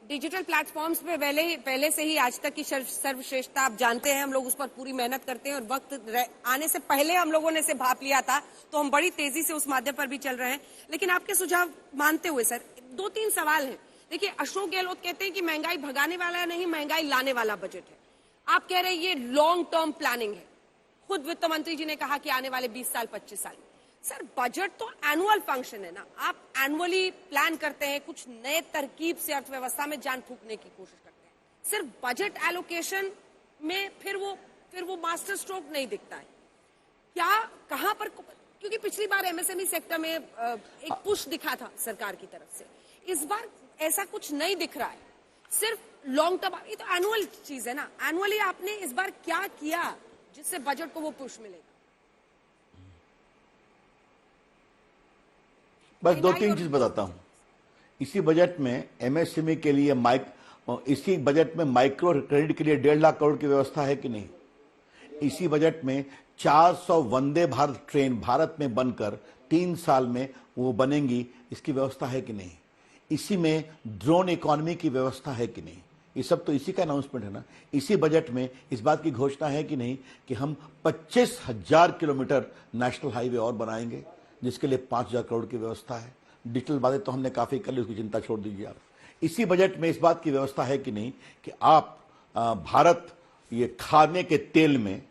Digital platforms पे पहले से ही आज तक की सर्वश्रेष्ठता आप जानते हैं, हम लोग उस पर पूरी मेहनत करते हैं और वक्त आने से पहले हम लोगों ने इसे भाप लिया था, तो हम बड़ी तेजी से उस माध्यम पर भी चल रहे हैं। लेकिन आपके सुझाव मानते हुए सर 2-3 सवाल हैं। देखिए, अशोक गहलोत कहते हैं कि महंगाई भगाने वाला नहीं, महंगाई लाने वाला बजट है। आप कह रहे हैं ये लॉन्ग टर्म प्लानिंग है। खुद वित्त मंत्री जी ने कहा कि आने वाले 20 साल 25 साल। सर, बजट तो एनुअल फंक्शन है ना, आप एनुअली प्लान करते हैं, कुछ नए तरकीब से अर्थव्यवस्था में जान फूंकने की कोशिश करते हैं। सिर्फ बजट एलोकेशन में फिर वो मास्टर स्ट्रोक नहीं दिखता है क्या? कहां पर, क्योंकि पिछली बार एमएसएमई सेक्टर में एक पुश दिखा था सरकार की तरफ से, इस बार ऐसा कुछ नहीं दिख रहा है, सिर्फ लॉन्ग टर्म। ये तो एनुअल चीज है ना, एनुअली आपने इस बार क्या किया जिससे बजट को वो पुश मिलेगा? बस 2-3 चीज बताता हूं। इसी बजट में एमएसएमई के लिए इसी बजट में माइक्रो क्रेडिट के लिए 1.5 लाख करोड़ की व्यवस्था है कि नहीं? इसी बजट में 400 वंदे भारत ट्रेन भारत में बनकर 3 साल में वो बनेंगी, इसकी व्यवस्था है कि नहीं? इसी में ड्रोन इकोनॉमी की व्यवस्था है कि नहीं? ये सब तो इसी का अनाउंसमेंट है ना। इसी बजट में इस बात की घोषणा है कि नहीं कि हम 25,000 किलोमीटर नेशनल हाईवे और बनाएंगे, जिसके लिए 5,000 करोड़ की व्यवस्था है। डिजिटल बातें तो हमने काफी कर ली, उसकी चिंता छोड़ दीजिए आप। इसी बजट में इस बात की व्यवस्था है कि नहीं कि आप भारत ये खाने के तेल में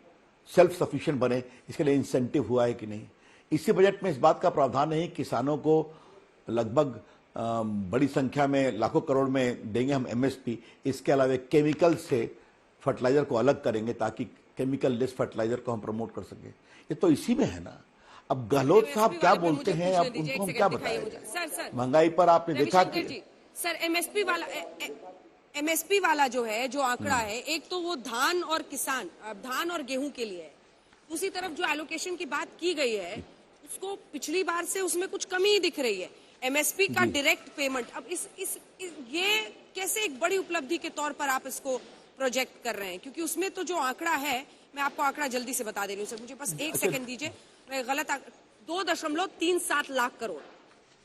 सेल्फ सफिशिएंट बने, इसके लिए इंसेंटिव हुआ है कि नहीं? इसी बजट में इस बात का प्रावधान है किसानों को लगभग बड़ी संख्या में लाखों करोड़ में देंगे हम एमएसपी। इसके अलावा केमिकल से फर्टिलाइजर को अलग करेंगे ताकि केमिकल लेस फर्टिलाइजर को हम प्रमोट कर सके। ये तो इसी में है ना। अब गहलोत साहब क्या बोलते हैं, अब उनको हम क्या बताएं? महंगाई पर आपने देखा कि सर एमएसपी वाला जो है, जो आंकड़ा है, एक तो वो धान और गेहूं के लिए है। दूसरी तरफ जो एलोकेशन की बात की गई है, उसको पिछली बार से उसमें कुछ कमी ही दिख रही है। एमएसपी का डायरेक्ट पेमेंट, अब ये कैसे एक बड़ी उपलब्धि के तौर पर आप इसको प्रोजेक्ट कर रहे हैं? क्योंकि उसमें तो जो आंकड़ा है, मैं आपको आंकड़ा जल्दी से बता दे रही हूँ सर, मुझे बस 1 सेकंड दीजिए, मैं गलत 2.37 लाख करोड़,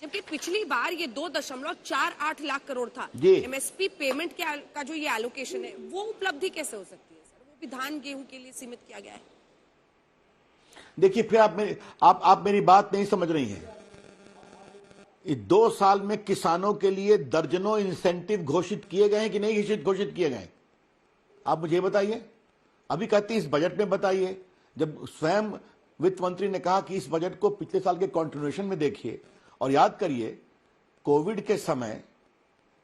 जबकि पिछली बार ये 2.48 लाख करोड़ था। एमएसपी पेमेंट का जो ये एलोकेशन है, वो उपलब्धि कैसे हो सकती है सर? वो भी धान गेहूं के लिए सीमित किया गया है। देखिए, फिर आप मेरी बात नहीं समझ रही हैं। इस 2 साल में किसानों के लिए दर्जनों इंसेंटिव घोषित किए गए हैं कि नहीं घोषित किए गए? आप मुझे बताइए। अभी कहती इस बजट में बताइए, जब स्वयं वित्त मंत्री ने कहा कि इस बजट को पिछले साल के कंटिन्यूएशन में देखिए। और याद करिए, कोविड के समय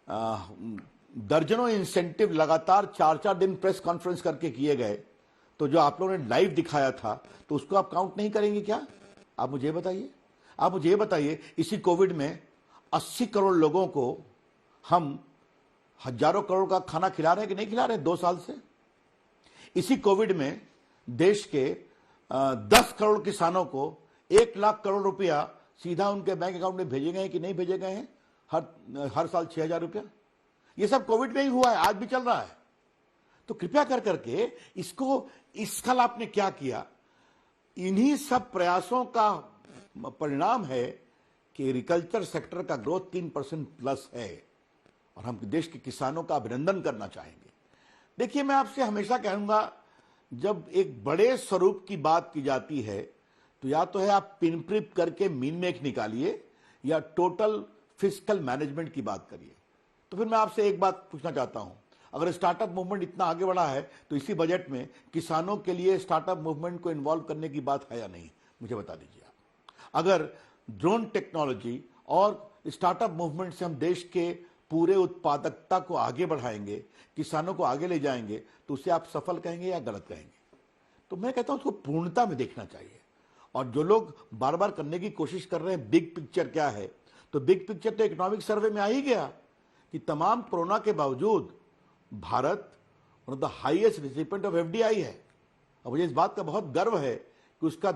दर्जनों इंसेंटिव लगातार 4-4 दिन प्रेस कॉन्फ्रेंस करके किए गए। तो जो आप लोगों ने लाइव दिखाया था, तो उसको आप काउंट नहीं करेंगे क्या? आप मुझे बताइए। इसी कोविड में 80 करोड़ लोगों को हम हजारों करोड़ का खाना खिला रहे हैं कि नहीं खिला रहे 2 साल से? इसी कोविड में देश के 10 करोड़ किसानों को 1 लाख करोड़ रुपया सीधा उनके बैंक अकाउंट में भेजे गए हैं कि नहीं भेजे गए हैं? हर साल 6,000 रुपया। ये सब कोविड में ही हुआ है, आज भी चल रहा है। तो कृपया कर करके इसको, इस साल आपने क्या किया? इन्हीं सब प्रयासों का परिणाम है कि एग्रीकल्चर सेक्टर का ग्रोथ 3% प्लस है, और हम देश के किसानों का अभिनंदन करना चाहेंगे। देखिए, मैं आपसे हमेशा कहूंगा, जब एक बड़े स्वरूप की बात की जाती है, तो या तो है आप पिन प्रिप करके मीन मेक निकालिए, या टोटल फिस्कल मैनेजमेंट की बात करिए। तो फिर मैं आपसे एक बात पूछना चाहता हूं, अगर स्टार्टअप मूवमेंट इतना आगे बढ़ा है, तो इसी बजट में किसानों के लिए स्टार्टअप मूवमेंट को इन्वॉल्व करने की बात है या नहीं? मुझे बता दीजिए आप। अगर ड्रोन टेक्नोलॉजी और स्टार्टअप मूवमेंट से हम देश के पूरे उत्पादकता को आगे बढ़ाएंगे, किसानों को आगे ले जाएंगे, तो उसे आप सफल कहेंगे या गलत कहेंगे? तो मैं कहता हूं उसको पूर्णता में देखना चाहिए। और जो लोग बार बार करने की कोशिश कर रहे हैं, बिग पिक्चर क्या है, तो बिग पिक्चर तो इकोनॉमिक सर्वे में आ ही गया कि तमाम कोरोना के बावजूद Bharat one of the highest recipient of FDI है। और मुझे इस बात का बहुत गर्व है कि उसका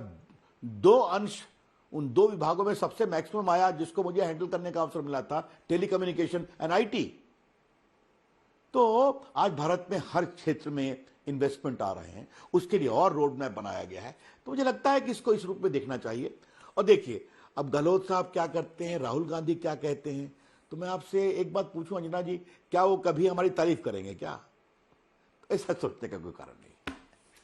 2 अंश उन 2 विभागों में सबसे मैक्सिमम आया, जिसको मुझे हैंडल करने का अवसर मिला था, टेलीकम्युनिकेशन एंड आईटी। तो आज भारत में हर क्षेत्र में इन्वेस्टमेंट आ रहे हैं, उसके लिए और रोड मैप बनाया गया है। तो मुझे लगता है कि इसको इस रूप में देखना चाहिए। और देखिए, अब गहलोत साहब क्या करते हैं, राहुल गांधी क्या कहते हैं, तो मैं आपसे एक बात पूछूं अंजना जी, क्या वो कभी हमारी तारीफ करेंगे क्या? ऐसा सोचने का कोई कारण नहीं।